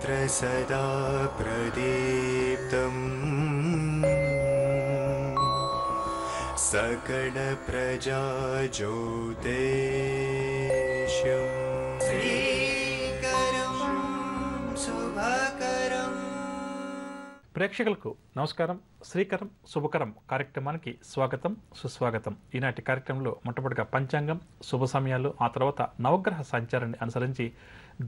सर्वत्र सदा प्रदीप्तम् सकल प्रजाज्योतिष्यम् श्रीकरं शुभकरं. ప్రేక్షకులకు నమస్కారం. శ్రీకరం శుభకరం కార్యక్రమానికి స్వాగతం సుస్వాగతం. ఈనాటి కార్యక్రమంలో మొట్టమొదటిగా పంచాంగం, శుభ సమయాలు, ఆ తర్వాత నవగ్రహ సంచారాన్ని అనుసరించి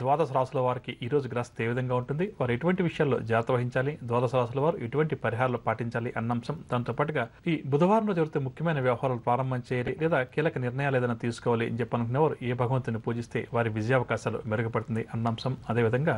ద్వాదశ రాశుల వారికి ఈరోజు గ్రహస్థితి ఏ విధంగా ఉంటుంది, వారు ఎటువంటి విషయాల్లో జాగ్రత్త వహించాలి, ద్వాదశ రాశుల వారు ఎటువంటి పరిహారాలు పాటించాలి అన్న అంశం, దాంతో పాటుగా ఈ బుధవారంలో జరిగితే ముఖ్యమైన వ్యవహారాలు ప్రారంభం చేయాలి లేదా కీలక నిర్ణయాలు ఏదైనా తీసుకోవాలి అని చెప్పనుకునే వారు ఏ భగవంతుని పూజిస్తే వారి విజయావకాశాలు మెరుగుపడుతుంది అన్న అంశం. అదేవిధంగా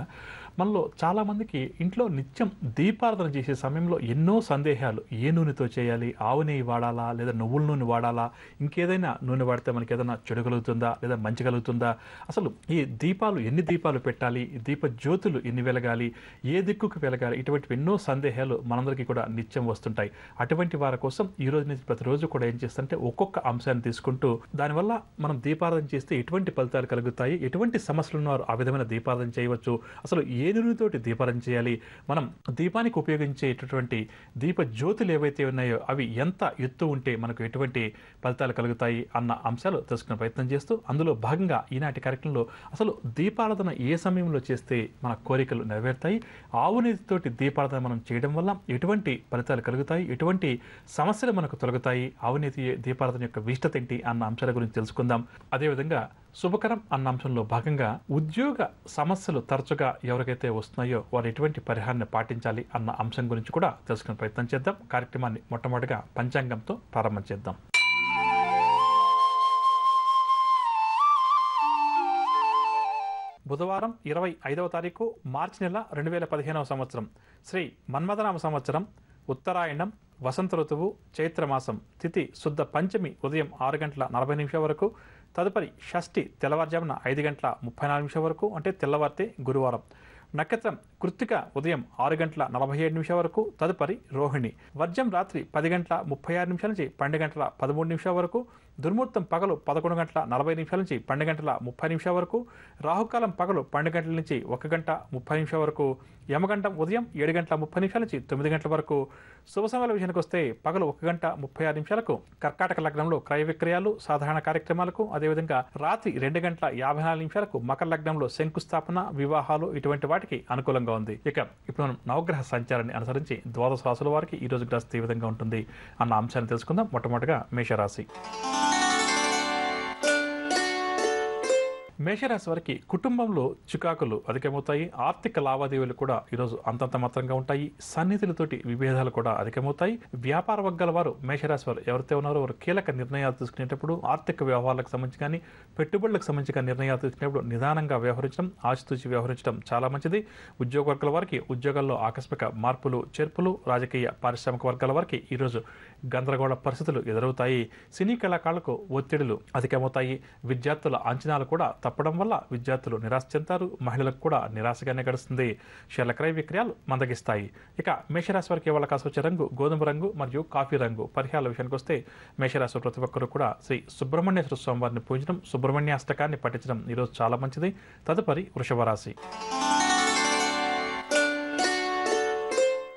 మనలో చాలా మందికి ఇంట్లో నిత్యం దీపారాధన చేసే సమయంలో ఎన్నో సందేహాలు. ఏ నూనెతో చేయాలి, ఆవు నెయ్యి వాడాలా లేదా నువ్వుల నూనె వాడాలా, ఇంకేదైనా నూనె వాడితే మనకి ఏదైనా చెడు కలుగుతుందా లేదా మంచి కలుగుతుందా, అసలు ఈ దీపాలు ఎన్ని దీపాలు పెట్టాలి, దీప జ్యోతులు ఎన్ని వెలగాలి, ఏ దిక్కుకు వెలగాలి, ఇటువంటి ఎన్నో సందేహాలు మనందరికీ కూడా నిత్యం వస్తుంటాయి. అటువంటి వారి కోసం ఈ రోజు నుంచి ప్రతిరోజు కూడా ఏం చేస్తుంటే ఒక్కొక్క అంశాన్ని తీసుకుంటూ దానివల్ల మనం దీపారాధన చేస్తే ఎటువంటి ఫలితాలు కలుగుతాయి, ఎటువంటి సమస్యలు ఉన్నవారు ఆ విధమైన దీపారాధన చేయవచ్చు, అసలు ఏ నూనెతోటి దీపారాధన చేయాలి, మనం దీపానికి ఉపయోగించేటటువంటి దీప జ్యోతులు ఏవైతే ఉన్నాయో అవి ఎంత ఎత్తు ఉంటే మనకు ఎటువంటి ఫలితాలు కలుగుతాయి అన్న అంశాలు తెలుసుకునే ప్రయత్నం చేస్తూ అందులో భాగంగా ఈనాటి కార్యక్రమంలో అసలు దీపారాధన ఏ సమయంలో చేస్తే మన కోరికలు నెరవేరుతాయి, ఆవు నెయ్యితోటి దీపారాధన మనం చేయడం వల్ల ఎటువంటి ఫలితాలు కలుగుతాయి, ఎటువంటి సమస్యలు మనకు తొలగుతాయి, ఆవు నెయ్యి దీపారాధన యొక్క విశిష్టత ఏంటి అన్న అంశాల గురించి తెలుసుకుందాం. అదేవిధంగా శుభకరం అన్న అంశంలో భాగంగా ఉద్యోగ సమస్యలు తరచుగా ఎవరికైతే వస్తున్నాయో వారు ఎటువంటి పరిహారాన్ని పాటించాలి అన్న అంశం గురించి కూడా తెలుసుకునే ప్రయత్నం చేద్దాం. కార్యక్రమాన్ని మొట్టమొదటిగా పంచాంగంతో ప్రారంభం చేద్దాం. బుధవారం 25వ తారీఖు మార్చి నెల 2015వ సంవత్సరం శ్రీ మన్మథనామ సంవత్సరం, ఉత్తరాయణం, వసంత ఋతువు, చైత్రమాసం, తిథి శుద్ధ పంచమి ఉదయం 6:40 వరకు, తదుపరి షష్ఠి తెల్లవారుజామున 5:34 వరకు, అంటే తెల్లవారితే గురువారం. నక్షత్రం కృత్తిక ఉదయం 6:47 వరకు, తదుపరి రోహిణి. వర్జం రాత్రి 10:36 నుంచి 12:13 వరకు, దుర్ముహూర్తం పగలు 11:40 నుంచి 12:30 వరకు, రాహుకాలం పగలు 12 గంటల నుంచి 1:30 వరకు, యమగండం ఉదయం 7:30 నుంచి 9 వరకు. శుభ సమయాల విషయానికి వస్తే పగలు 1:36 కర్కాటక లగ్నంలో క్రయ విక్రయాలు, సాధారణ కార్యక్రమాలకు, అదేవిధంగా రాత్రి 2:54 మకర లగ్నంలో శంకుస్థాపన, వివాహాలు ఇటువంటి వాటికి అనుకూలంగా ఉంది. ఇప్పుడు మనం నవగ్రహ సంచారాన్ని అనుసరించి ద్వాదశ రాశుల వారికి ఈ రోజు గ్రహస్థితి ఏ విధంగా ఉంటుంది అన్న అంశాన్ని తెలుసుకుందాం. మొట్టమొదటిగా మేషరాశి. మేషరాశి వారికి కుటుంబంలో చికాకులు అధికమవుతాయి, ఆర్థిక లావాదేవీలు కూడా ఈరోజు అంతంత మాత్రంగా ఉంటాయి, సన్నిధులతోటి విభేదాలు కూడా అధికమవుతాయి. వ్యాపార వర్గాల వారు, మేషరాశి వారు ఎవరైతే ఉన్నారో వారు కీలక నిర్ణయాలు తీసుకునేటప్పుడు, ఆర్థిక వ్యవహారాలకు సంబంధించి కానీ పెట్టుబడులకు సంబంధించి కానీ నిర్ణయాలు తీసుకునేటప్పుడు నిదానంగా వ్యవహరించడం, ఆచితూచి వ్యవహరించడం చాలా మంచిది. ఉద్యోగ వర్గాల వారికి ఉద్యోగాల్లో ఆకస్మిక మార్పులు చేర్పులు, రాజకీయ పారిశ్రామిక వర్గాల వారికి ఈరోజు గందరగోళ పరిస్థితులు ఎదురవుతాయి. సినీ కళాకారులకు ఒత్తిడులు అధికమవుతాయి. విద్యార్థుల అంచనాలు కూడా తప్పడం వల్ల విద్యార్థులు నిరాశ చెందుతారు, మహిళలకు కూడా నిరాశగానే గడుస్తుంది. షేర్ల క్రయ విక్రయాలు మందగిస్తాయి. ఇక మేషరాశి వారికి వాళ్ళ కాసు వచ్చే రంగు గోధుమ రంగు మరియు కాఫీ రంగు. పరిహారాల విషయానికి వస్తే మేషరాశి ప్రతి ఒక్కరు కూడా శ్రీ సుబ్రహ్మణ్యేశ్వర స్వామి వారిని పూజించడం, సుబ్రహ్మణ్య అష్టకాన్ని పఠించడం ఈరోజు చాలా మంచిది. తదుపరి వృషభ రాశి.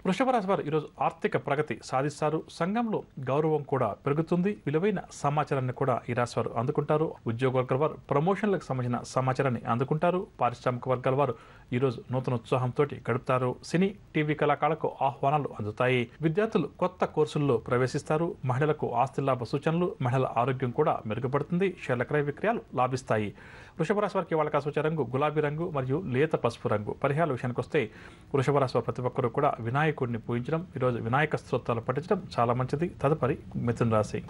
వృషభ రాశి వారు ఈరోజు ఆర్థిక ప్రగతి సాధిస్తారు. సంఘంలో గౌరవం కూడా పెరుగుతుంది. విలువైన సమాచారాన్ని కూడా ఈ రాశి వారు అందుకుంటారు. ఉద్యోగ వర్గాల వారు ప్రమోషన్లకు సంబంధించిన సమాచారాన్ని అందుకుంటారు. పారిశ్రామిక వర్గాల వారు ఈరోజు నూతన ఉత్సాహంతో గడుపుతారు. సినీ టీవీ కళాకారులకు ఆహ్వానాలు అందుతాయి. విద్యార్థులు కొత్త కోర్సుల్లో ప్రవేశిస్తారు. మహిళలకు ఆస్తి లాభ సూచనలు, మహిళల ఆరోగ్యం కూడా మెరుగుపడుతుంది. షేర్ల క్రయ విక్రయాలు లాభిస్తాయి. వృషభ రాశి వారికి వాళ్ళ కాసు వచ్చే రంగు గులాబీ రంగు మరియు లేత పసుపు రంగు. పరిహారాల విషయానికి వస్తే వృషభ రాశి వారు ప్రతి ఒక్కరు కూడా వినాయకుడిని పూజించడం, ఈరోజు వినాయక స్తోత్రాలు పఠించడం చాలా మంచిది. తదుపరి మిథున రాశి.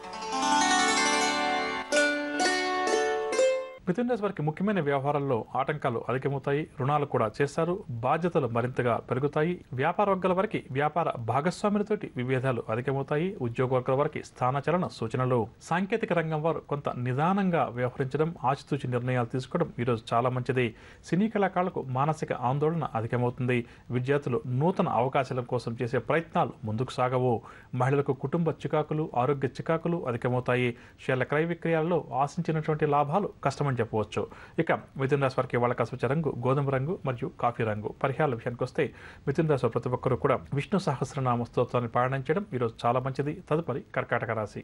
మిథున రాశి వారికి ముఖ్యమైన వ్యవహారాల్లో ఆటంకాలు అధికమవుతాయి. రుణాలు కూడా చేస్తారు. బాధ్యతలు మరింతగా పెరుగుతాయి. వ్యాపార వర్గాల వారికి వ్యాపార భాగస్వాములతోటి విభేదాలు అధికమవుతాయి. ఉద్యోగ వర్గాల వారికి స్థానచలన సూచనలు. సాంకేతిక రంగం వారు కొంత నిదానంగా వ్యవహరించడం, ఆచితూచి నిర్ణయాలు తీసుకోవడం ఈరోజు చాలా మంచిది. సినీ కళాకారులకు మానసిక ఆందోళన అధికమవుతుంది. విద్యార్థులు నూతన అవకాశాల కోసం చేసే ప్రయత్నాలు ముందుకు సాగవు. మహిళలకు కుటుంబ చికాకులు, ఆరోగ్య చికాకులు అధికమవుతాయి. షేర్ల క్రయ విక్రయాల్లో ఆశించినటువంటి లాభాలు కష్టమని చెప్పవచ్చు. ఇక మిథున రాశి వారికి వాళ్ళ కాసు వచ్చే రంగు గోధుమ రంగు మరియు కాఫీ రంగు. పరిహారాల విషయానికి వస్తే మిథున రాశి ప్రతి ఒక్కరూ కూడా విష్ణు సహస్రనామ స్తోత్రాన్ని పారాయణం చేయడం ఈరోజు చాలా మంచిది. తదుపరి కర్కాటక రాశి.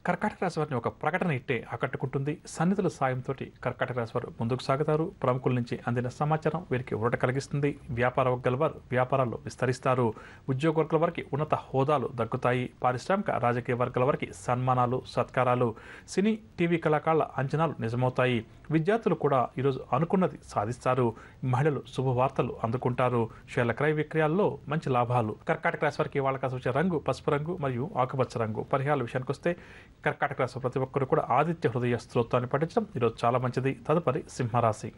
కర్కాటక రాశి వారిని ఒక ప్రకటన ఇట్టే ఆకట్టుకుంటుంది. సన్నిధుల సాయంతో కర్కాటక రాశి వారు ముందుకు సాగుతారు. ప్రముఖుల నుంచి అందిన సమాచారం వీరికి ఊరట కలిగిస్తుంది. వ్యాపార వర్గాల వారు వ్యాపారాల్లో విస్తరిస్తారు. ఉద్యోగ వర్గాల వారికి ఉన్నత హోదాలు దక్కుతాయి. పారిశ్రామిక రాజకీయ వర్గాల వారికి సన్మానాలు సత్కారాలు. సినీ టీవీ కళాకారుల అంచనాలు నిజమవుతాయి. విద్యార్థులు కూడా ఈరోజు అనుకున్నది సాధిస్తారు. మహిళలు శుభవార్తలు అందుకుంటారు. షేర్ల క్రయ విక్రయాల్లో మంచి లాభాలు. కర్కాటక రాశి వారికి వాళ్ళ కాసు వచ్చే రంగు పసుపు రంగు మరియు ఆకుపచ్చ రంగు. పరిహారాల విషయానికి వస్తే కర్కాటక రాశి ప్రతి ఒక్కరు కూడా ఆదిత్య హృదయ స్తోత్రాన్ని పఠించడం ఈరోజు చాలా మంచిది. తదుపరి సింహరాశి.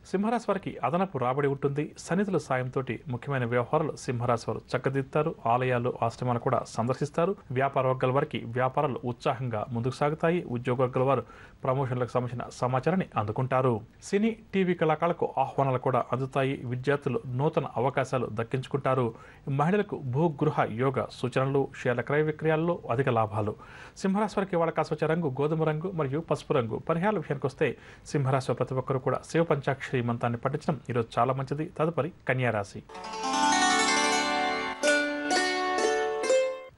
సింహరాశి వారికి అదనపు రాబడి ఉంటుంది. సన్నిధుల సాయంతో ముఖ్యమైన వ్యవహారాలు సింహరాశి వారు చక్కదిద్దుతారు. ఆలయాలు ఆశ్రమాలు కూడా సందర్శిస్తారు. వ్యాపార వర్గాల వారికి వ్యాపారాలు ఉత్సాహంగా ముందుకు సాగుతాయి. ఉద్యోగ వర్గాల వారు ప్రమోషన్లకు సంబంధించిన సమాచారాన్ని అందుకుంటారు. సినీ టీవీ కళాకారులకు ఆహ్వానాలు కూడా అందుతాయి. విద్యార్థులు నూతన అవకాశాలు దక్కించుకుంటారు. మహిళలకు భూగృహ యోగ సూచనలు. షేర్ల క్రయ విక్రయాల్లో అధిక లాభాలు. సింహరాశి వారికి వాళ్ళ కాసు వచ్చే రంగు గోధుమ రంగు మరియు పసుపు రంగు. పరిహారాల విషయానికి వస్తే సింహరాశి ప్రతి ఒక్కరు కూడా శివ పంచాక్షరి మంత్రాన్ని పఠించడం ఈరోజు చాలా మంచిది. తదుపరి కన్యారాశి.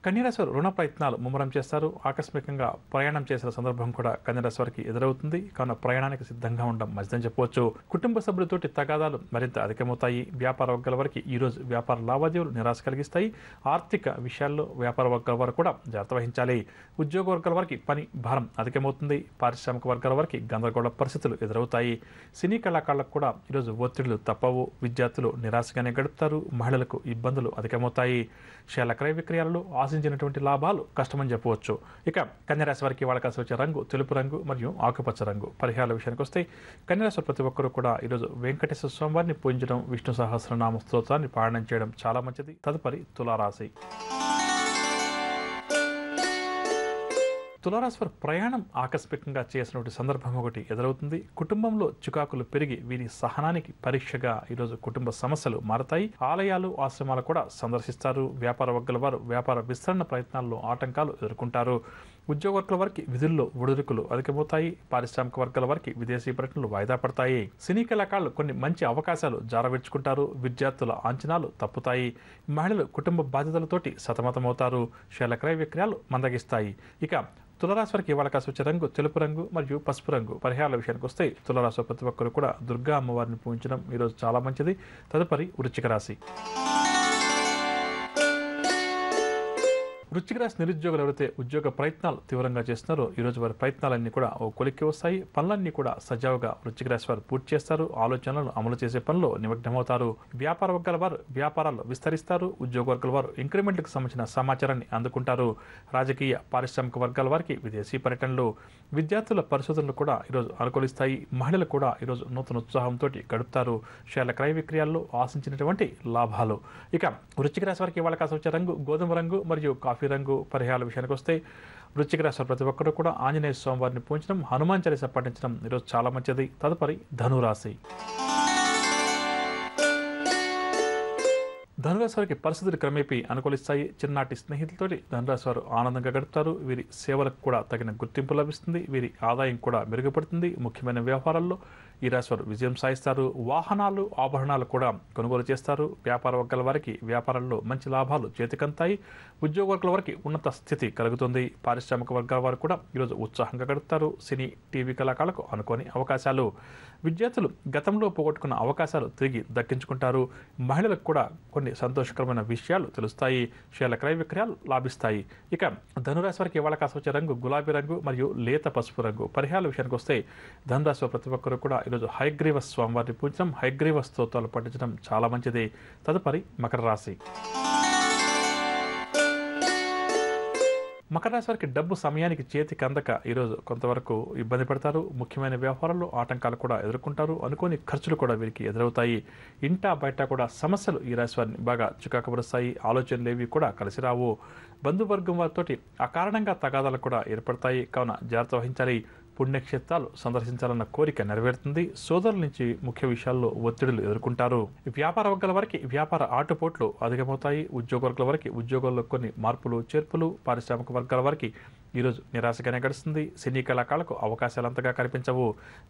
కన్యారాశి వారు రుణ ప్రయత్నాలు ముమ్మరం చేస్తారు. ఆకస్మికంగా ప్రయాణం చేసిన సందర్భం కూడా కన్యారాశి వారికి ఎదురవుతుంది. కావున ప్రయాణానికి సిద్ధంగా ఉండడం మంచిదని చెప్పవచ్చు. కుటుంబ సభ్యులతోటి తగాదాలు మరింత అధికమవుతాయి. వ్యాపార వర్గాల వారికి ఈరోజు వ్యాపార లావాదేవీలు నిరాశ కలిగిస్తాయి. ఆర్థిక విషయాల్లో వ్యాపార వర్గాల వారు కూడా జాగ్రత్త వహించాలి. ఉద్యోగ వర్గాల వారికి పని భారం అధికమవుతుంది. పారిశ్రామిక వర్గాల వారికి గందరగోళ పరిస్థితులు ఎదురవుతాయి. సినీ కళాకారులకు కూడా ఈరోజు ఒత్తిళ్లు తప్పవు. విద్యార్థులు నిరాశగానే గడుపుతారు. మహిళలకు ఇబ్బందులు అధికమవుతాయి. షేర్ల క్రయ విక్రయాలలో ఆశించినటువంటి లాభాలు కష్టమని చెప్పవచ్చు. ఇక కన్యారాశి వారికి వాళ్ళ కాసు వచ్చే రంగు తెలుపు రంగు మరియు ఆకుపచ్చ రంగు. పరిహారాల విషయానికి వస్తే కన్యారాశి ప్రతి ఒక్కరూ కూడా ఈరోజు వెంకటేశ్వర స్వామివారిని పూజించడం, విష్ణు సహస్రనామ స్తోత్రాన్ని పారాయణం చేయడం చాలా మంచిది. తదుపరి తులారాశి. తులారాశి వారు ప్రయాణం ఆకస్మికంగా చేసినటువంటి సందర్భం ఒకటి ఎదురవుతుంది. కుటుంబంలో చికాకులు పెరిగి వీరి సహనానికి పరీక్షగా ఈరోజు కుటుంబ సమస్యలు మారతాయి. ఆలయాలు ఆశ్రమాలు కూడా సందర్శిస్తారు. వ్యాపార వర్గాల వారు వ్యాపార విస్తరణ ప్రయత్నాల్లో ఆటంకాలు ఎదుర్కొంటారు. ఉద్యోగ వర్గాల వారికి విధుల్లో ఒడిదుడుకులు అధికమవుతాయి. పారిశ్రామిక వర్గాల వారికి విదేశీ పర్యటనలు వాయిదా పడతాయి. సినీ కళాకారులు కొన్ని మంచి అవకాశాలు జారవిడ్చుకుంటారు. విద్యార్థుల అంచనాలు తప్పుతాయి. మహిళలు కుటుంబ బాధ్యతలతోటి సతమతమవుతారు. షేర్ల క్రయ విక్రయాలు మందగిస్తాయి. ఇక తులారాశి వారికి వాళ్ళ కాసు వచ్చే రంగు తెలుపు రంగు మరియు పసుపు రంగు. పరిహారాల విషయానికి వస్తే తులారాశి ప్రతి ఒక్కరు కూడా దుర్గా అమ్మవారిని పూజించడం ఈరోజు చాలా మంచిది. తదుపరి వృశ్చిక రాశి. వృశ్చిక రాశి నిరుద్యోగులు ఎవరైతే ఉద్యోగ ప్రయత్నాలు తీవ్రంగా చేస్తున్నారో ఈరోజు వారి ప్రయత్నాలన్నీ కూడా ఓ కొలిక్కి వస్తాయి. పనులన్నీ కూడా సజావుగా వృశ్చిక రాశి వారు పూర్తి చేస్తారు. ఆలోచనలను అమలు చేసే పనిలో నిమగ్నమవుతారు. వ్యాపార వర్గాల వారు వ్యాపారాలు విస్తరిస్తారు. ఉద్యోగ వర్గాల వారు ఇంక్రిమెంట్లకు సంబంధించిన సమాచారాన్ని అందుకుంటారు. రాజకీయ పారిశ్రామిక వర్గాల వారికి విదేశీ పర్యటనలు. విద్యార్థుల పరిశోధనలు కూడా ఈరోజు అనుకూలిస్తాయి. మహిళలు కూడా ఈరోజు నూతన ఉత్సాహంతో గడుపుతారు. షేర్ల క్రయ విక్రయాల్లో ఆశించినటువంటి లాభాలు. ఇక వృశ్చిక రాశి వారికి వాళ్ళ కాసు వచ్చే రంగు గోధుమ రంగు మరియు కాఫీ రంగు. పరిహారాల విషయానికి వస్తే వృశ్చిక రాశి ప్రతి ఒక్కరు కూడా ఆంజనేయ స్వామివారిని పూజించడం, హనుమాన్ చాలీసా పఠించడం ఈరోజు చాలా మంచిది. తదుపరి ధనురాశి. ధనురాశి వారికి పరిస్థితులు క్రమేపీ అనుకూలిస్తాయి. చిన్ననాటి స్నేహితులతోటి ధనురాశి వారు ఆనందంగా గడుపుతారు. వీరి సేవలకు కూడా తగిన గుర్తింపు లభిస్తుంది. వీరి ఆదాయం కూడా మెరుగుపడుతుంది. ముఖ్యమైన వ్యవహారాల్లో ఈ రాశి వారు విజయం సాధిస్తారు. వాహనాలు ఆభరణాలు కూడా కొనుగోలు చేస్తారు. వ్యాపార వర్గాల వారికి వ్యాపారాల్లో మంచి లాభాలు చేతికంతాయి. ఉద్యోగ వర్గాల వారికి ఉన్నత స్థితి కలుగుతుంది. పారిశ్రామిక వర్గాల వారు కూడా ఈరోజు ఉత్సాహంగా గడుపుతారు. సినీ టీవీ కళాకారులకు అనుకోని అవకాశాలు. విద్యార్థులు గతంలో పోగొట్టుకున్న అవకాశాలు తిరిగి దక్కించుకుంటారు. మహిళలకు కూడా కొన్ని సంతోషకరమైన విషయాలు తెలుస్తాయి. షేర్ల క్రయ విక్రయాలు లాభిస్తాయి. ఇక ధనురాశి వారికి ఇవాళ కాసు వచ్చే రంగు గులాబీ రంగు మరియు లేత పసుపు రంగు. పరిహారాల విషయానికి వస్తే ధనురాశి ప్రతి ఒక్కరు కూడా ఈరోజు హయగ్రీవ స్వామివారిని పూజించడం, హయగ్రీవ స్తోత్రాలు పఠించడం చాలా మంచిది. తదుపరి మకర రాశి. మకర రాశి వారికి డబ్బు సమయానికి చేతికి అందక ఈరోజు కొంతవరకు ఇబ్బంది పడతారు. ముఖ్యమైన వ్యవహారాల్లో ఆటంకాలు కూడా ఎదుర్కొంటారు. అనుకోని ఖర్చులు కూడా వీరికి ఎదురవుతాయి. ఇంటా బయట కూడా సమస్యలు ఈ రాశి వారిని బాగా చికాకుపరుస్తాయి. ఆలోచనలు ఏవి కూడా కలిసి రావు. బంధువర్గం వారితోటి అకారణంగా తగాదాలు కూడా ఏర్పడతాయి. కావున జాగ్రత్త వహించాలి. పుణ్యక్షేత్రాలు సందర్శించాలన్న కోరిక నెరవేరుతుంది. సోదరుల నుంచి ముఖ్య విషయాల్లో ఒత్తిడులు ఎదుర్కొంటారు. వ్యాపార వర్గాల వారికి వ్యాపార ఆటుపోట్లు అధికమవుతాయి. ఉద్యోగ వర్గాల వారికి ఉద్యోగాల్లో కొన్ని మార్పులు చేర్పులు. పారిశ్రామిక వర్గాల వారికి ఈరోజు నిరాశగానే గడుస్తుంది. సినీ కళాకారులకు అవకాశాలు అంతగా కనిపించవు.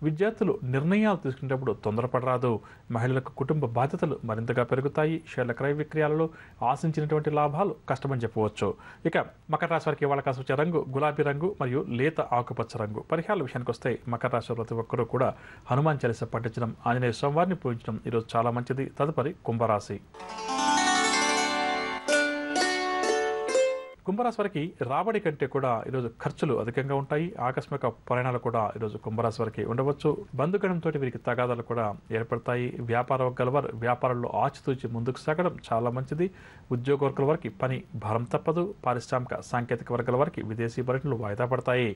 విద్యార్థులు నిర్ణయాలు తీసుకునేటప్పుడు తొందరపడరాదు. మహిళలకు కుటుంబ బాధ్యతలు మరింతగా పెరుగుతాయి. షేర్ల క్రయ విక్రయాలలో ఆశించినటువంటి లాభాలు కష్టమని చెప్పవచ్చు. ఇక మకర రాశి వారికి వాళ్ళ కాసు వచ్చే రంగు గులాబీ రంగు మరియు లేత ఆకుపచ్చ రంగు. పరిహారాల విషయానికి వస్తే మకర రాశి ప్రతి ఒక్కరూ కూడా హనుమాన్ చాలీసా పఠించడం, ఆంజనేయ స్వామివారిని పూజించడం ఈరోజు చాలా మంచిది. తదుపరి కుంభరాశి. కుంభరాశి వారికి రాబడి కంటే కూడా ఈరోజు ఖర్చులు అధికంగా ఉంటాయి. ఆకస్మిక ప్రయాణాలు కూడా ఈరోజు కుంభరాశి వారికి ఉండవచ్చు. బంధుగణంతో వీరికి తగాదాలు కూడా ఏర్పడతాయి. వ్యాపార వర్గాల వారు వ్యాపారంలో ఆచితూచి ముందుకు సాగడం చాలా మంచిది. ఉద్యోగ వర్గాల వారికి పని భారం తప్పదు. పారిశ్రామిక సాంకేతిక వర్గాల వారికి విదేశీ పర్యటనలు వాయిదా పడతాయి.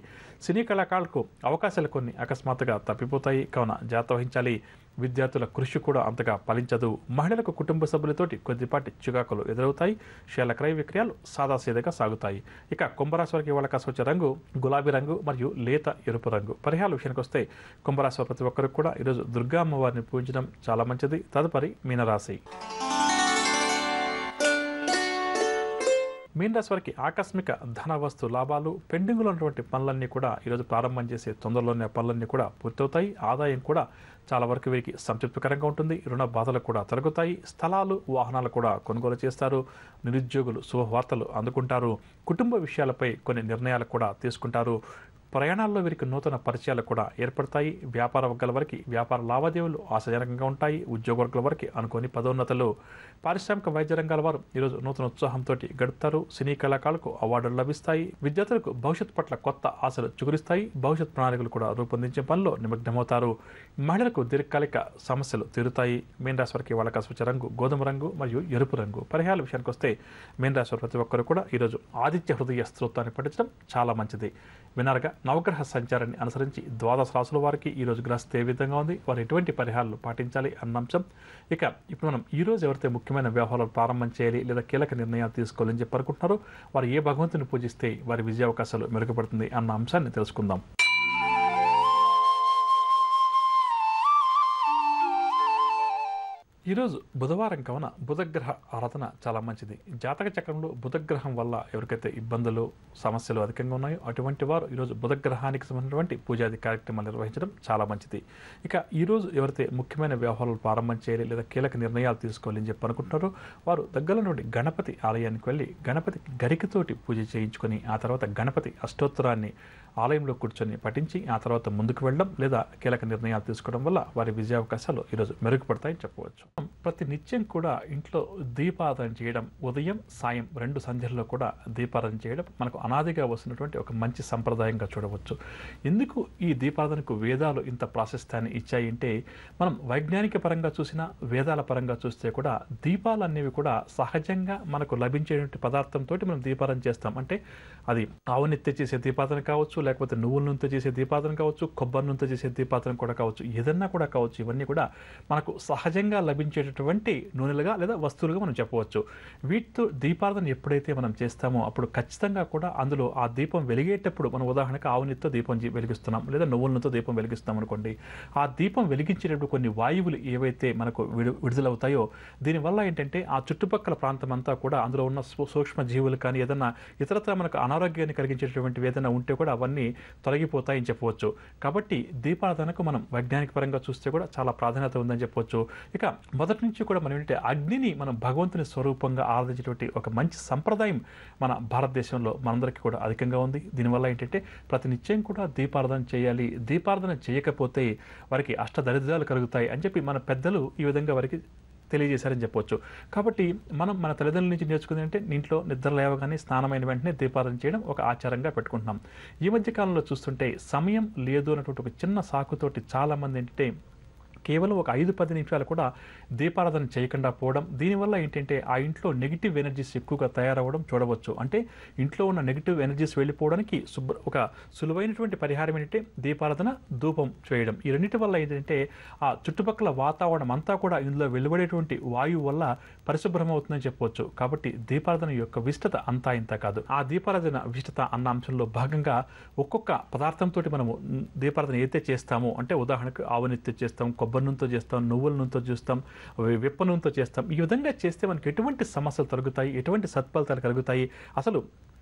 సినీ కళాకారులకు అవకాశాలు కొన్ని అకస్మాత్తుగా తప్పిపోతాయి, కావున జాగ్రత్త వహించాలి. విద్యార్థుల కృషి కూడా అంతగా ఫలించదు. మహిళలకు కుటుంబ సభ్యులతోటి కొద్దిపాటి చికాకులు ఎదురవుతాయి. షేర్ల క్రయ విక్రయాలు సాదాసీదగా సాగుతాయి. ఇక కుంభరాశి వారికి వాళ్ళ కాసు వచ్చే రంగు గులాబీ రంగు మరియు లేత ఎరుపు రంగు. పరిహారాల విషయానికి వస్తే కుంభరాశి వారి ప్రతి ఒక్కరికి కూడా ఈరోజు దుర్గా అమ్మవారిని పూజించడం చాలా మంచిది. తదుపరి మీనరాశి. మీన రాశి వారికి ఆకస్మిక ధన వస్తు లాభాలు. పెండింగ్లో ఉన్నటువంటి పనులన్నీ కూడా ఈరోజు ప్రారంభం చేసే తొందరలోనే పనులన్నీ కూడా పూర్తవుతాయి. ఆదాయం కూడా చాలా వరకు వీరికి సంతృప్తికరంగా ఉంటుంది. రుణ బాధలు కూడా తొలగుతాయి. స్థలాలు వాహనాలు కూడా కొనుగోలు చేస్తారు. నిరుద్యోగులు శుభవార్తలు అందుకుంటారు. కుటుంబ విషయాలపై కొన్ని నిర్ణయాలు కూడా తీసుకుంటారు. ప్రయాణాల్లో వీరికి నూతన పరిచయాలు కూడా ఏర్పడతాయి. వ్యాపార వర్గాల వారికి వ్యాపార లావాదేవీలు ఆశాజనకంగా ఉంటాయి. ఉద్యోగ వర్గాల వారికి అనుకోని పదోన్నతులు. పారిశ్రామిక వైద్య రంగాల వారు ఈరోజు నూతన ఉత్సాహంతో గడుపుతారు. సినీ కళాకారులకు అవార్డులు లభిస్తాయి. విద్యార్థులకు భవిష్యత్ పట్ల కొత్త ఆశలు చిగురిస్తాయి. భవిష్యత్ ప్రణాళికలు కూడా రూపొందించే పనిలో నిమగ్నమవుతారు. మహిళలకు దీర్ఘకాలిక సమస్యలు తీరుతాయి. మీన రాశి వారికి వాళ్ళ కాసు వచ్చే రంగు గోధుమ రంగు మరియు ఎరుపు రంగు. పరిహారాల విషయానికి వస్తే మీన రాశి వారి ప్రతి ఒక్కరు కూడా ఈరోజు ఆదిత్య హృదయ స్తోత్రాన్ని పఠించడం చాలా మంచిది. వినారుగా నవగ్రహ సంచారాన్ని అనుసరించి ద్వాదశ రాశుల వారికి ఈరోజు గ్రహస్థితి ఏ విధంగా ఉంది, వారు ఎటువంటి పరిహారాలు పాటించాలి అన్న అంశం. ఇక ఇప్పుడు మనం ఈరోజు ఎవరైతే ముఖ్యమైన వ్యవహారాలు ప్రారంభం చేయాలి లేదా కీలక నిర్ణయాలు తీసుకోవాలని చెప్పి అనుకుంటున్నారో వారు ఏ భగవంతుని పూజిస్తే వారి విజయ అవకాశాలు మెరుగుపడుతుంది అన్న అంశాన్ని తెలుసుకుందాం. ఈరోజు బుధవారం కావున బుధగ్రహ ఆరాధన చాలా మంచిది. జాతక చక్రంలో బుధగ్రహం వల్ల ఎవరికైతే ఇబ్బందులు సమస్యలు అధికంగా ఉన్నాయో అటువంటి వారు ఈరోజు బుధగ్రహానికి సంబంధించినటువంటి పూజాది కార్యక్రమాలు నిర్వహించడం చాలా మంచిది. ఇక ఈరోజు ఎవరైతే ముఖ్యమైన వ్యవహారాలు ప్రారంభం చేయాలి లేదా కీలక నిర్ణయాలు తీసుకోవాలని చెప్పి అనుకుంటున్నారో వారు దగ్గర నుండి గణపతి ఆలయానికి వెళ్ళి గణపతి గరికతోటి పూజ చేయించుకొని ఆ తర్వాత గణపతి అష్టోత్తరాన్ని ఆలయంలో కూర్చొని పఠించి ఆ తర్వాత ముందుకు వెళ్ళడం లేదా కీలక నిర్ణయాలు తీసుకోవడం వల్ల వారి విజయావకాశాలు ఈరోజు మెరుగుపడతాయని చెప్పవచ్చు. ప్రతి నిత్యం కూడా ఇంట్లో దీపారాధన చేయడం, ఉదయం సాయం 2 సంధ్యల్లో కూడా దీపారాధన చేయడం మనకు అనాదిగా వస్తున్నటువంటి ఒక మంచి సంప్రదాయంగా చూడవచ్చు. ఎందుకు ఈ దీపారాధనకు వేదాలు ఇంత ప్రాశస్త్యాన్ని ఇచ్చాయి అంటే మనం వైజ్ఞానిక పరంగా చూసినా వేదాల పరంగా చూస్తే కూడా దీపాలు అనేవి కూడా సహజంగా మనకు లభించేటువంటి పదార్థంతో మనం దీపారాధన చేస్తాం. అంటే అది ఆవు నెత్తి చేసే దీపారాధన కావచ్చు, లేకపోతే నువ్వుల నూనెతో చేసే దీపారాధన కావచ్చు, కొబ్బరి నూనెతో చేసే దీపారాధన కూడా కావచ్చు, ఏదన్నా కూడా కావచ్చు. ఇవన్నీ కూడా మనకు సహజంగా లభించేటటువంటి నూనెలుగా లేదా వస్తువులుగా మనం చెప్పవచ్చు. వీటితో దీపారాధన ఎప్పుడైతే మనం చేస్తామో అప్పుడు ఖచ్చితంగా కూడా అందులో ఆ దీపం వెలిగేటప్పుడు మనం ఉదాహరణకు ఆవు నెత్తితో దీపం వెలిగిస్తున్నాం లేదా నువ్వుల నూనెతో దీపం వెలిగిస్తున్నాం అనుకోండి. ఆ దీపం వెలిగించేటప్పుడు కొన్ని వాయువులు ఏవైతే మనకు విడుదలవుతాయో దీనివల్ల ఏంటంటే ఆ చుట్టుపక్కల ప్రాంతం అంతా కూడా అందులో ఉన్న సూక్ష్మ జీవులు కానీ ఏదన్నా ఇతరత్ర మనకు అనారోగ్యాన్ని కలిగించేటటువంటివి ఏదైనా ఉంటే కూడా అవన్నీ తొలగిపోతాయని చెప్పవచ్చు. కాబట్టి దీపారాధనకు మనం వైజ్ఞానిక పరంగా చూస్తే కూడా చాలా ప్రాధాన్యత ఉందని చెప్పవచ్చు. ఇక మొదటి నుంచి కూడా మనం ఏంటంటే అగ్నిని మనం భగవంతుని స్వరూపంగా ఆరాధించేటువంటి ఒక మంచి సంప్రదాయం మన భారతదేశంలో మనందరికీ కూడా అధికంగా ఉంది. దీనివల్ల ఏంటంటే ప్రతి నిత్యం కూడా దీపారాధన చేయాలి. దీపారాధన చేయకపోతే వారికి అష్టదరిద్రాలు కలుగుతాయి అని చెప్పి మన పెద్దలు ఈ విధంగా వారికి తెలియజేశారని చెప్పవచ్చు. కాబట్టి మనం మన తల్లిదండ్రుల నుంచి నేర్చుకుంది అంటే ఇంట్లో నిద్ర లేవగానే స్నానమైన వెంటనే దీపారాధన చేయడం ఒక ఆచారంగా పెట్టుకుంటున్నాం. ఈ మధ్య కాలంలో చూస్తుంటే సమయం లేదు అన్నటువంటి ఒక చిన్న సాకుతోటి చాలామంది ఏంటంటే కేవలం ఒక 5-10 నిమిషాలు కూడా దీపారాధన చేయకుండా పోవడం, దీనివల్ల ఏంటంటే ఆ ఇంట్లో నెగిటివ్ ఎనర్జీస్ ఎక్కువగా తయారవ్వడం చూడవచ్చు. అంటే ఇంట్లో ఉన్న నెగిటివ్ ఎనర్జీస్ వెళ్ళిపోవడానికి ఒక సులువైనటువంటి పరిహారం ఏంటంటే దీపారాధన, ధూపం చేయడం. ఈ రెండింటి వల్ల ఏంటంటే ఆ చుట్టుపక్కల వాతావరణం అంతా కూడా ఇందులో వెలువడేటువంటి వాయువు వల్ల పరిశుభ్రం అవుతుందని చెప్పవచ్చు. కాబట్టి దీపారాధన యొక్క విశిష్టత అంతా ఇంత కాదు. ఆ దీపారాధన విశిష్టత అన్న అంశంలో భాగంగా ఒక్కొక్క పదార్థంతో మనము దీపారాధన అయితే చేస్తామో, అంటే ఉదాహరణకు ఆవు నెత్తితో చేస్తాం, కొబ్బరి నూనెతో చేస్తాం, నువ్వుల నూనెతో చేస్తాం, విప్ప నూనెతో చేస్తాం. ఈ విధంగా చేస్తే మనకి ఎటువంటి సమస్యలు తొలగుతాయి, ఎటువంటి సత్ఫలితాలు కలుగుతాయి, అసలు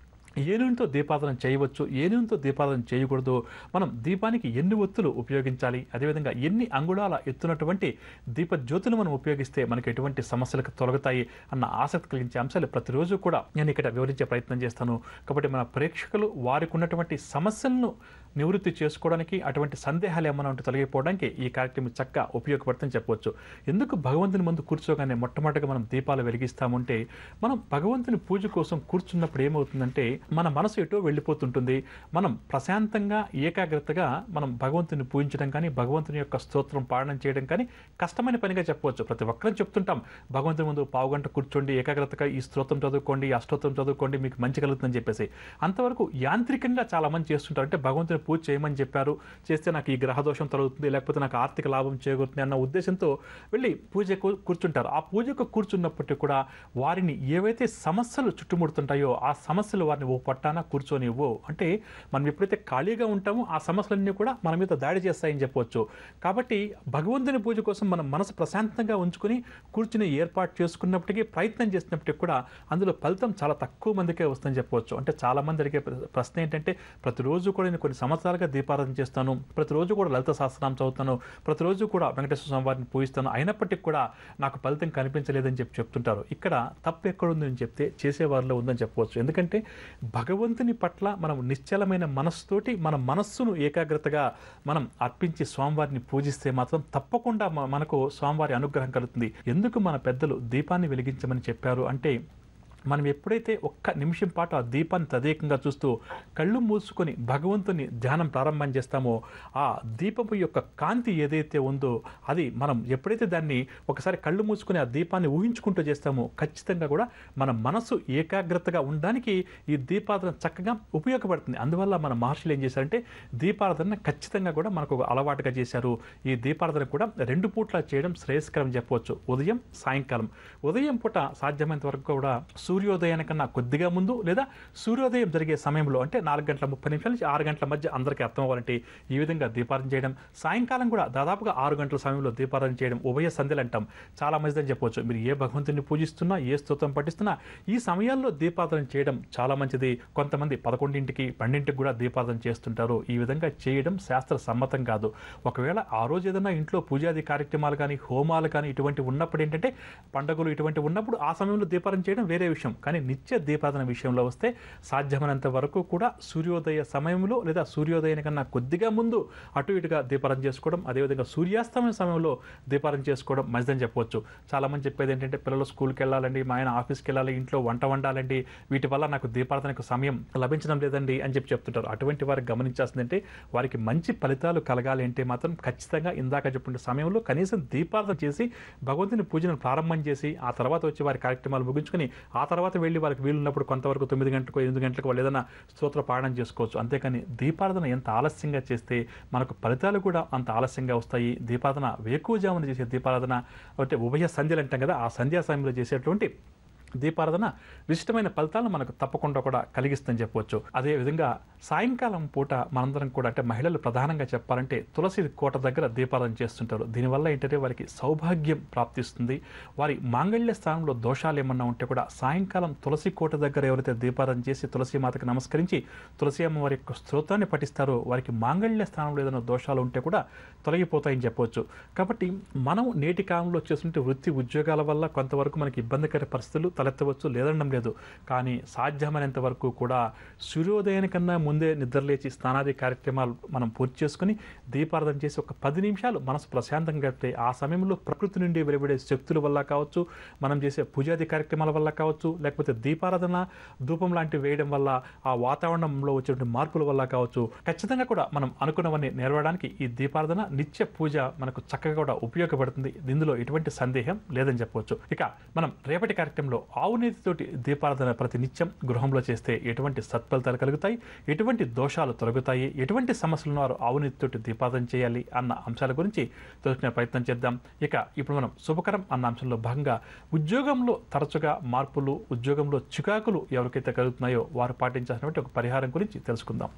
ఏ నూనెతో దీపారాధన చేయవచ్చు, ఏ నూనెతో దీపారాధన చేయకూడదు, మనం దీపానికి ఎన్ని ఒత్తులు ఉపయోగించాలి, అదేవిధంగా ఎన్ని అంగుళాల ఎత్తునటువంటి దీపజ్యోతులు మనం ఉపయోగిస్తే మనకి ఎటువంటి సమస్యలకు తొలగుతాయి అన్న ఆసక్తి కలిగించే అంశాలు ప్రతిరోజు కూడా నేను ఇక్కడ వివరించే ప్రయత్నం చేస్తాను. కాబట్టి మన ప్రేక్షకులు వారికి ఉన్నటువంటి సమస్యలను నివృత్తి చేసుకోవడానికి, అటువంటి సందేహాలు ఏమైనా ఉంటే తొలగిపోవడానికి ఈ కార్యక్రమం చక్కగా ఉపయోగపడుతుందని చెప్పవచ్చు. ఎందుకు భగవంతుని ముందు కూర్చోగానే మొట్టమొదటిగా మనం దీపాలు వెలిగిస్తామంటే, మనం భగవంతుని పూజ కోసం కూర్చున్నప్పుడు ఏమవుతుందంటే మన మనసు ఎటో వెళ్ళిపోతుంటుంది. మనం ప్రశాంతంగా ఏకాగ్రతగా మనం భగవంతుని పూజించడం కానీ, భగవంతుని యొక్క స్తోత్రం పాడనం చేయడం కానీ కష్టమైన పనిగా చెప్పవచ్చు. ప్రతి ఒక్కరం చెప్తుంటాం, భగవంతుని ముందు పావుగంట కూర్చోండి, ఏకాగ్రతగా ఈ స్తోత్రం చదువుకోండి, ఆ స్తోత్రం చదువుకోండి, మీకు మంచి కలుగుతుందని చెప్పేసి. అంతవరకు యాంత్రికంగా చాలా మంది చేస్తుంటారు. అంటే భగవంతుని పూజ చేయమని చెప్పారు, చేస్తే నాకు ఈ గ్రహదోషం తొలగుతుంది, లేకపోతే నాకు ఆర్థిక లాభం చేకూరుతుంది అన్న ఉద్దేశంతో వెళ్ళి పూజకు కూర్చుంటారు. ఆ పూజకు కూర్చున్నప్పటికీ కూడా వారిని ఏవైతే సమస్యలు చుట్టుముడుతుంటాయో ఆ సమస్యలు వారిని ఓ పట్టాన కూర్చొనివ్వు. అంటే మనం ఎప్పుడైతే ఖాళీగా ఉంటామో ఆ సమస్యలన్నీ కూడా మన మీద దాడి చేస్తాయని చెప్పవచ్చు. కాబట్టి భగవంతుని పూజ కోసం మనం మనసు ప్రశాంతంగా ఉంచుకొని కూర్చుని ఏర్పాటు చేసుకున్నప్పటికీ, ప్రయత్నం చేసినప్పటికీ కూడా అందులో ఫలితం చాలా తక్కువ మందికే వస్తుందని చెప్పవచ్చు. అంటే చాలామంది అడిగే ప్రశ్న ఏంటంటే, ప్రతిరోజు కూడా నేను కొన్ని సంవత్సరాలుగా దీపారాధన చేస్తాను, ప్రతిరోజు కూడా లలిత సహస్రనామం చదువుతాను, ప్రతిరోజు కూడా వెంకటేశ్వర స్వామి వారిని పూజిస్తాను, అయినప్పటికీ కూడా నాకు ఫలితం కనిపించలేదని చెప్తుంటారు. ఇక్కడ తప్పు ఎక్కడుందని చెప్తే చేసేవారిలో ఉందని చెప్పవచ్చు. ఎందుకంటే భగవంతుని పట్ల మనం నిశ్చలమైన మనస్సుతోటి మన మనస్సును ఏకాగ్రతగా మనం అర్పించి స్వామివారిని పూజిస్తే మాత్రం తప్పకుండా మనకు స్వామివారి అనుగ్రహం కలుగుతుంది. ఎందుకు మన పెద్దలు దీపాన్ని వెలిగించమని చెప్పారు అంటే, మనం ఎప్పుడైతే ఒక్క నిమిషం పాటు ఆ దీపాన్ని తదేకంగా చూస్తూ కళ్ళు మూసుకొని భగవంతుని ధ్యానం ప్రారంభం చేస్తామో, ఆ దీపపు యొక్క కాంతి ఏదైతే ఉందో అది మనం ఎప్పుడైతే దాన్ని ఒకసారి కళ్ళు మూసుకొని ఆ దీపాన్ని ఊహించుకుంటూ చేస్తామో ఖచ్చితంగా కూడా మన మనసు ఏకాగ్రతగా ఉండడానికి ఈ దీపారాధన చక్కగా ఉపయోగపడుతుంది. అందువల్ల మన మహర్షులు ఏం చేశారంటే దీపారాధన ఖచ్చితంగా కూడా మనకు ఒక అలవాటుగా చేశారు. ఈ దీపారాధన కూడా 2 పూట్ల చేయడం శ్రేయస్కరం చెప్పవచ్చు, ఉదయం సాయంకాలం. ఉదయం పూట సాధ్యమైనంత వరకు కూడా సూర్యోదయానికన్నా కొద్దిగా ముందు లేదా సూర్యోదయం జరిగే సమయంలో, అంటే 4:30 నుంచి 6 గంటల మధ్య అందరికీ అర్థం అవ్వాలంటే ఈ విధంగా దీపారాధన చేయడం. సాయంకాలం కూడా దాదాపుగా 6 గంటల సమయంలో దీపారాధన చేయడం ఉభయ సంధ్యలు అంటాం, చాలా మంచిదని చెప్పవచ్చు. మీరు ఏ భగవంతుని పూజిస్తున్నా, ఏ స్తోత్రం పఠిస్తున్నా ఈ సమయాల్లో దీపారాధన చేయడం చాలా మంచిది. కొంతమంది 11ంటికి 12ంటికి కూడా దీపారాధన చేస్తుంటారు. ఈ విధంగా చేయడం శాస్త్ర సమ్మతం కాదు. ఒకవేళ ఆ రోజు ఏదైనా ఇంట్లో పూజాది కార్యక్రమాలు కానీ, హోమాలు కానీ ఇటువంటి ఉన్నప్పుడు ఏంటంటే, పండుగలు ఇటువంటి ఉన్నప్పుడు ఆ సమయంలో దీపారాధన చేయడం వేరే విషయం. కానీ నిత్య దీపారాధన విషయంలో వస్తే సాధ్యమైనంత వరకు కూడా సూర్యోదయ సమయంలో లేదా సూర్యోదయానికన్నా కొద్దిగా ముందు అటు ఇటుగా దీపారాధన చేసుకోవడం, అదేవిధంగా సూర్యాస్తమయ సమయంలో దీపారాధన చేసుకోవడం మంచిదని చెప్పవచ్చు. చాలామంది చెప్పేది ఏంటంటే, పిల్లలు స్కూల్కి వెళ్ళాలండి, మా ఆయన ఆఫీస్కి వెళ్ళాలి, ఇంట్లో వంట వండాలండి, వీటి వల్ల నాకు దీపారాధనకు సమయం లభించడం లేదండి అని చెప్తుంటారు. అటువంటి వారికి గమనించాల్సిందంటే, వారికి మంచి ఫలితాలు కలగాలి అంటే మాత్రం ఖచ్చితంగా ఇందాక చెప్పిన సమయంలో కనీసం దీపారాధన చేసి భగవంతుని పూజను ప్రారంభం చేసి ఆ తర్వాత వచ్చి వారి కార్యక్రమాలు ముగించుకొని ఆ తర్వాత వెళ్ళి వారికి వీలున్నప్పుడు కొంతవరకు 9 గంటలకు 8 గంటలకు వాళ్ళు ఏదైనా స్తోత్ర పాఠం చేసుకోవచ్చు. అంతేకాని దీపారాధన ఎంత ఆలస్యంగా చేస్తే మనకు ఫలితాలు కూడా అంత ఆలస్యంగా వస్తాయి. దీపారాధన వేకువజామున చేసే దీపారాధన అంటే ఉభయ సంధ్యలు అంటాం కదా, ఆ సంధ్యా సమయంలో చేసేటువంటి దీపారాధన విశిష్టమైన ఫలితాలను మనకు తప్పకుండా కూడా కలిగిస్తుందని చెప్పవచ్చు. అదేవిధంగా సాయంకాలం పూట మనందరం కూడా, అంటే మహిళలు ప్రధానంగా చెప్పాలంటే తులసి కోట దగ్గర దీపారాధన చేస్తుంటారు. దీనివల్ల ఏంటంటే వారికి సౌభాగ్యం ప్రాప్తిస్తుంది. వారి మాంగళ్య స్థానంలో దోషాలు ఏమన్నా ఉంటే కూడా సాయంకాలం తులసి కోట దగ్గర ఎవరైతే దీపారాధన చేసి తులసి మాతకు నమస్కరించి తులసి అమ్మ వారి యొక్క స్తోత్రాన్ని పఠిస్తారో వారికి మాంగళ్య స్థానంలో ఏదైనా దోషాలు ఉంటే కూడా తొలగిపోతాయని చెప్పవచ్చు. కాబట్టి మనం నేటి కాలంలో చేస్తుంటే వృత్తి ఉద్యోగాల వల్ల కొంతవరకు మనకి ఇబ్బందికర పరిస్థితులు తలెత్తవచ్చు, లేదనడం లేదు. కానీ సాధ్యమైనంత వరకు కూడా సూర్యోదయానికన్నా ముందే నిద్రలేచి స్నానాది కార్యక్రమాలు మనం పూర్తి చేసుకుని దీపారాధన చేసి ఒక 10 నిమిషాలు మనసు ప్రశాంతంగా గడిపితే ఆ సమయంలో ప్రకృతి నుండి వెలువడే శక్తుల వల్ల కావచ్చు, మనం చేసే పూజాది కార్యక్రమాల వల్ల కావచ్చు, లేకపోతే దీపారాధన ధూపం లాంటివి వేయడం వల్ల ఆ వాతావరణంలో వచ్చే మార్పుల వల్ల కావచ్చు, ఖచ్చితంగా కూడా మనం అనుకున్నవన్నీ నెరవేరడానికి ఈ దీపారాధన నిత్య పూజ మనకు చక్కగా కూడా ఉపయోగపడుతుంది. ఇందులో ఎటువంటి సందేహం లేదని చెప్పవచ్చు. ఇక మనం రేపటి కార్యక్రమంలో ఆవునేతితోటి దీపారాధన ప్రతి నిత్యం గృహంలో చేస్తే ఎటువంటి సత్ఫలితాలు కలుగుతాయి, ఎటువంటి దోషాలు తొలగుతాయి, ఎటువంటి సమస్యలను వారు ఆవునేతితోటి దీపారాధన చేయాలి అన్న అంశాల గురించి తెలుసుకునే ప్రయత్నం చేద్దాం. ఇక ఇప్పుడు మనం శుభకరం అన్న అంశంలో భాగంగా ఉద్యోగంలో తరచుగా మార్పులు, ఉద్యోగంలో చికాకులు ఎవరికైతే కలుగుతున్నాయో వారు పాటించాల్సినటువంటి ఒక పరిహారం గురించి తెలుసుకుందాం.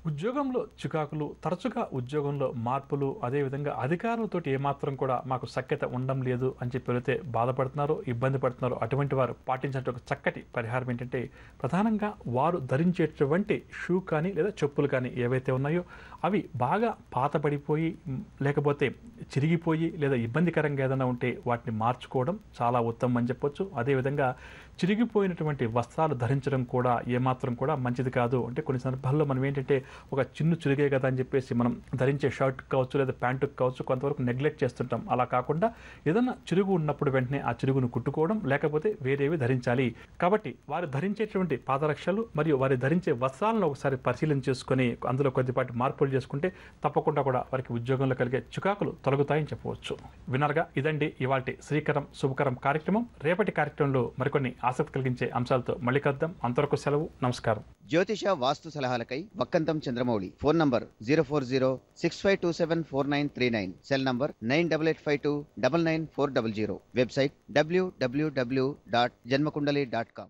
ఉద్యోగంలో చికాకులు, తరచుగా ఉద్యోగంలో మార్పులు, అదేవిధంగా అధికారులతోటి ఏమాత్రం కూడా మాకు సఖ్యత ఉండడం లేదు అని చెప్పి వెళితే బాధపడుతున్నారో, ఇబ్బంది పడుతున్నారో అటువంటి వారు పాటించిన ఒక చక్కటి పరిహారం ఏంటంటే, ప్రధానంగా వారు ధరించేటువంటి షూ కానీ లేదా చెప్పులు కానీ ఏవైతే ఉన్నాయో అవి బాగా పాతపడిపోయి లేకపోతే చిరిగిపోయి లేదా ఇబ్బందికరంగా ఏదైనా ఉంటే వాటిని మార్చుకోవడం చాలా ఉత్తమం అని చెప్పొచ్చు. అదేవిధంగా చిరిగిపోయినటువంటి వస్త్రాలు ధరించడం కూడా ఏమాత్రం కూడా మంచిది కాదు. అంటే కొన్ని సందర్భాల్లో మనం ఏంటంటే ఒక చిరిగే కదా అని చెప్పేసి మనం ధరించే షర్ట్ కావచ్చు లేదా ప్యాంటుకు కావచ్చు కొంతవరకు నెగ్లెక్ట్ చేస్తుంటాం. అలా కాకుండా ఏదైనా చిరుగు ఉన్నప్పుడు వెంటనే ఆ చిరుగును కుట్టుకోవడం, లేకపోతే వేరేవి ధరించాలి. కాబట్టి వారు ధరించేటువంటి పాదరక్షలు మరియు వారు ధరించే వస్త్రాలను ఒకసారి పరిశీలన చేసుకొని అందులో కొద్దిపాటి మార్పులు చేసుకుంటే తప్పకుండా కూడా వారికి ఉద్యోగంలో కలిగే చికాకులు తొలగుతాయని చెప్పవచ్చు. వినర్గా ఇదండి ఇవాల్టి శ్రీకరం శుభకరం కార్యక్రమం. రేపటి కార్యక్రమంలో మరికొన్ని ఆసక్తి కలిగించే అంశాలతో మళ్ళీ కలుద్దాం. అంతవరకు సెలవు, నమస్కారం. జ్యోతిష వాస్తు సలహాలకై Vakkantham Chandramouli. Phone number 04065274939. Cell number 9885299400. Website www.janmakundali.com.